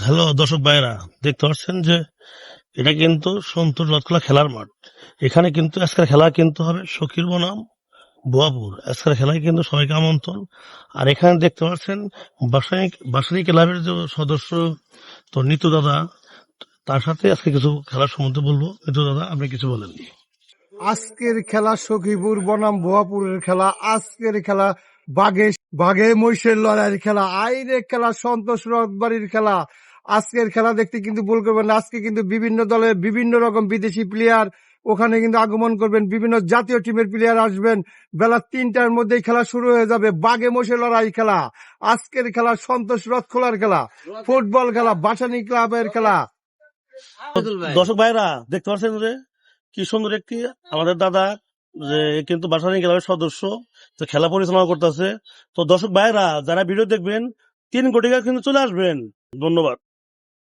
Hello দর্শক ভাইরা, দেখতে পাচ্ছেন যে এটা কিন্তু সন্তুর রথখোলা খেলার মাঠ। এখানে কিন্তু আজকের খেলা কিন্তু হবে সখীর বনাম বোয়াপুর। আজকের খেলায় কিন্তু সবাইকে আমন্ত্রণ। আর এখানে দেখতে পাচ্ছেন বাসানি ক্লাবের যে সদস্য তো নিতু দাদা, তার সাথে আজকে কিছু খেলার সম্বন্ধে বলবো। নিতু দাদা, আপনি কিছু বলেন। আজকের খেলা সখীপুর বনাম ভুয়াপুরের খেলা। আজকের খেলা বাঘে বাঘে মহিষের লড়াইয়ের খেলা, আইনের খেলা, সন্তোষ রথবাড়ির খেলা। আজকের খেলা দেখতে কিন্তু ভুল করবেন না। আজকে কিন্তু বিভিন্ন দলের বিভিন্ন রকম বিদেশি প্লেয়ার ওখানে কিন্তু আগমন করবেন, বিভিন্ন জাতীয় টিমের প্লেয়ার আসবেন। বেলা 3টার মধ্যেই খেলা শুরু হয়ে যাবে। বাঘে মহিষের লড়াই খেলা, আজকের খেলা সন্তোষ রথ খোলার খেলা, ফুটবল খেলা, বাসানি ক্লাবের খেলা। দর্শক ভাইরা, দেখতে পাচ্ছেন যে কি সুন্দর একটি আমাদের দাদা, যে কিন্তু বাসানি ক্লাবের সদস্য, যে খেলা পরিচালনা করতেছে। তো দর্শক ভাইরা, যারা ভিডিও দেখবেন 3 কোটি কিন্তু চলে আসবেন। ধন্যবাদ।